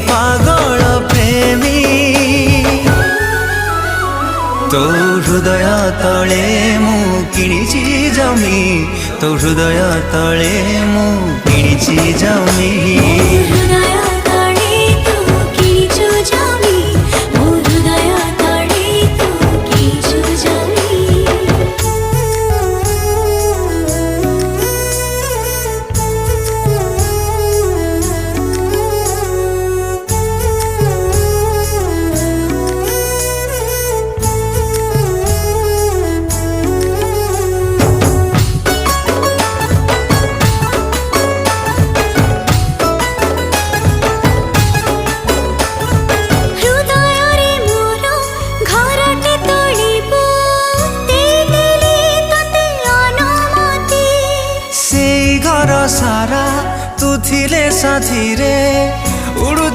पागल प्रेमी तो हृदय तले मु किणिची जमी तो हृदय तले मु किणिची जमी सारा तू थिले साथी रे उड़ू